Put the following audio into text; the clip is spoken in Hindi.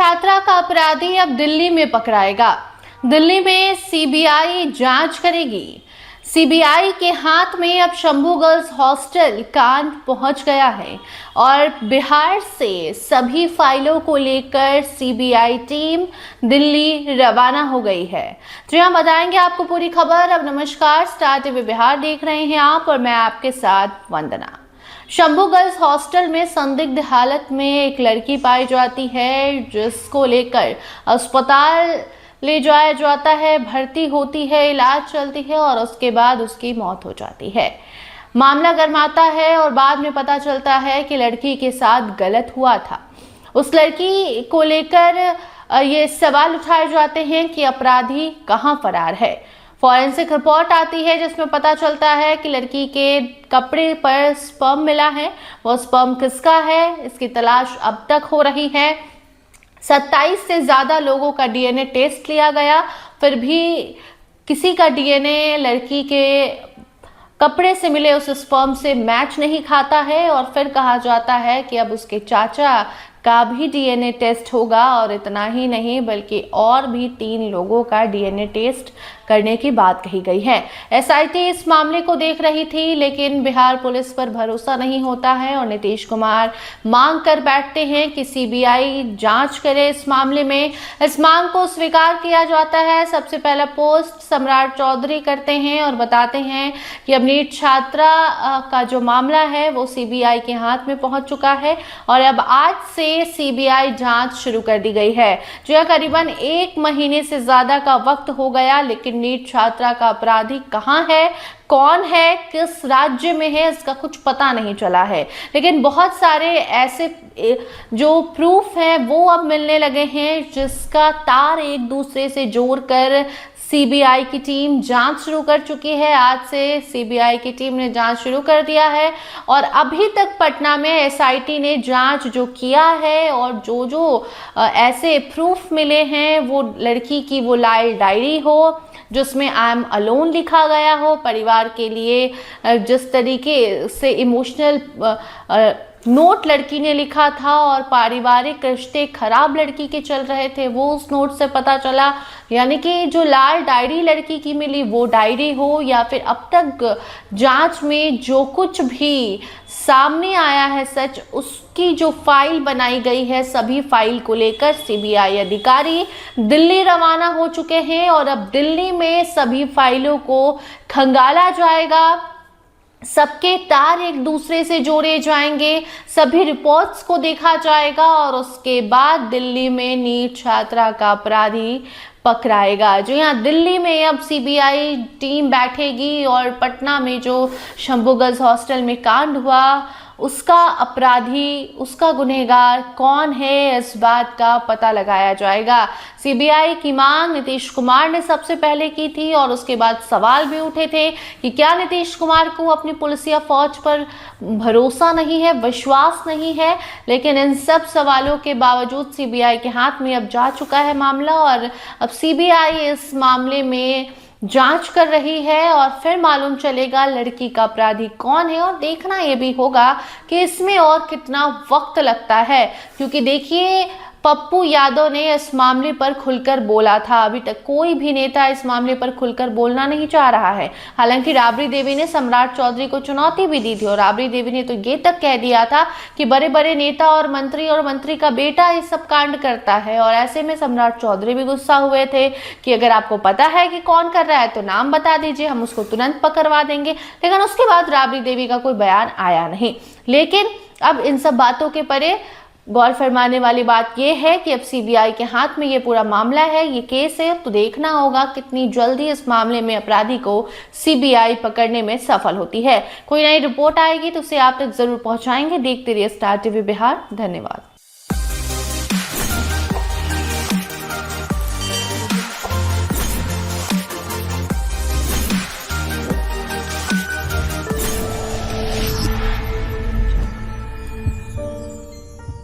छात्रा का अपराधी अब दिल्ली में पकड़ाएगा। दिल्ली में सीबीआई जांच करेगी। सीबीआई के हाथ में अब शंभू गर्ल्स हॉस्टल कांड पहुंच गया है और बिहार से सभी फाइलों को लेकर सीबीआई टीम दिल्ली रवाना हो गई है। जी हम बताएंगे आपको पूरी खबर। अब नमस्कार, स्टार टीवी बिहार देख रहे हैं आप और मैं आपके साथ वंदना। शंभू गर्ल्स हॉस्टल में संदिग्ध हालत में एक लड़की पाई जाती है, जिसको लेकर अस्पताल ले जाया जाता है, भर्ती होती है, इलाज चलती है और उसके बाद उसकी मौत हो जाती है। मामला गरमाता है और बाद में पता चलता है कि लड़की के साथ गलत हुआ था। उस लड़की को लेकर ये सवाल उठाए जाते हैं कि अपराधी कहां फरार है। फॉरेंसिक रिपोर्ट आती है जिसमें पता चलता है कि लड़की के कपड़े पर स्पर्म मिला है। वो स्पर्म किसका है, इसकी तलाश अब तक हो रही है। 27 से ज्यादा लोगों का डीएनए टेस्ट लिया गया, फिर भी किसी का डीएनए लड़की के कपड़े से मिले उस स्पर्म से मैच नहीं खाता है और फिर कहा जाता है कि अब उसके चाचा का भी डीएनए टेस्ट होगा और इतना ही नहीं बल्कि और भी 3 लोगों का डीएनए टेस्ट करने की बात कही गई है। एसआईटी इस मामले को देख रही थी, लेकिन बिहार पुलिस पर भरोसा नहीं होता है और नीतीश कुमार मांग कर बैठते हैं कि सीबीआई जांच करे इस मामले में। इस मांग को स्वीकार किया जाता है। सबसे पहला पोस्ट सम्राट चौधरी करते हैं और बताते हैं कि अब नीट छात्रा का जो मामला है वो सीबीआई के हाथ में पहुंच चुका है और अब आज से सीबीआई जांच शुरू कर दी गई है। जो करीबन 1 महीने से ज्यादा का वक्त हो गया, लेकिन नीट छात्रा का अपराधी कहां है, कौन है, किस राज्य में है, इसका कुछ पता नहीं चला है। लेकिन बहुत सारे ऐसे जो प्रूफ हैं वो अब मिलने लगे हैं, जिसका तार एक दूसरे से जोड़कर सीबीआई की टीम जांच शुरू कर चुकी है। आज से सीबीआई की टीम ने जांच शुरू कर दिया है और अभी तक पटना में एसआईटी ने जांच जो किया है और जो ऐसे प्रूफ मिले हैं, वो लड़की की वो लाइव डायरी हो जिसमें आई एम अलोन लिखा गया हो, परिवार के लिए जिस तरीके से इमोशनल नोट लड़की ने लिखा था और पारिवारिक रिश्ते खराब लड़की के चल रहे थे, वो उस नोट से पता चला। यानी कि जो लाल डायरी लड़की की मिली वो डायरी हो या फिर अब तक जांच में जो कुछ भी सामने आया है सच, उसकी जो फाइल बनाई गई है, सभी फाइल को लेकर सीबीआई अधिकारी दिल्ली रवाना हो चुके हैं और अब दिल्ली में सभी फाइलों को खंगाला जाएगा। सबके तार एक दूसरे से जोड़े जाएंगे, सभी रिपोर्ट्स को देखा जाएगा और उसके बाद दिल्ली में नीट छात्रा का अपराधी पकड़ाएगा। जो यहाँ दिल्ली में अब सीबीआई टीम बैठेगी और पटना में जो शंभू गर्ल्स हॉस्टल में कांड हुआ उसका अपराधी, उसका गुनहगार कौन है, इस बात का पता लगाया जाएगा। सीबीआई की मांग नीतीश कुमार ने सबसे पहले की थी और उसके बाद सवाल भी उठे थे कि क्या नीतीश कुमार को अपनी पुलिसिया फौज पर भरोसा नहीं है, विश्वास नहीं है। लेकिन इन सब सवालों के बावजूद सीबीआई के हाथ में अब जा चुका है मामला और अब सीबीआई इस मामले में जांच कर रही है और फिर मालूम चलेगा लड़की का अपराधी कौन है। और देखना यह भी होगा कि इसमें और कितना वक्त लगता है, क्योंकि देखिए पप्पू यादव ने इस मामले पर खुलकर बोला था। अभी तक कोई भी नेता इस मामले पर खुलकर बोलना नहीं चाह रहा है। हालांकि राबड़ी देवी ने सम्राट चौधरी को चुनौती भी दी थी और राबड़ी देवी ने तो ये तक कह दिया था कि बड़े बड़े नेता और मंत्री का बेटा ये सब कांड करता है। और ऐसे में सम्राट चौधरी भी गुस्सा हुए थे कि अगर आपको पता है कि कौन कर रहा है तो नाम बता दीजिए, हम उसको तुरंत पकड़वा देंगे। लेकिन उसके बाद राबड़ी देवी का कोई बयान आया नहीं। लेकिन अब इन सब बातों के परे गौर फरमाने वाली बात यह है कि अब सीबीआई के हाथ में ये पूरा मामला है, ये केस है, तो देखना होगा कितनी जल्दी इस मामले में अपराधी को सीबीआई पकड़ने में सफल होती है। कोई नई रिपोर्ट आएगी तो उसे आप तक जरूर पहुंचाएंगे। देखते रहिए स्टार टीवी बिहार। धन्यवाद।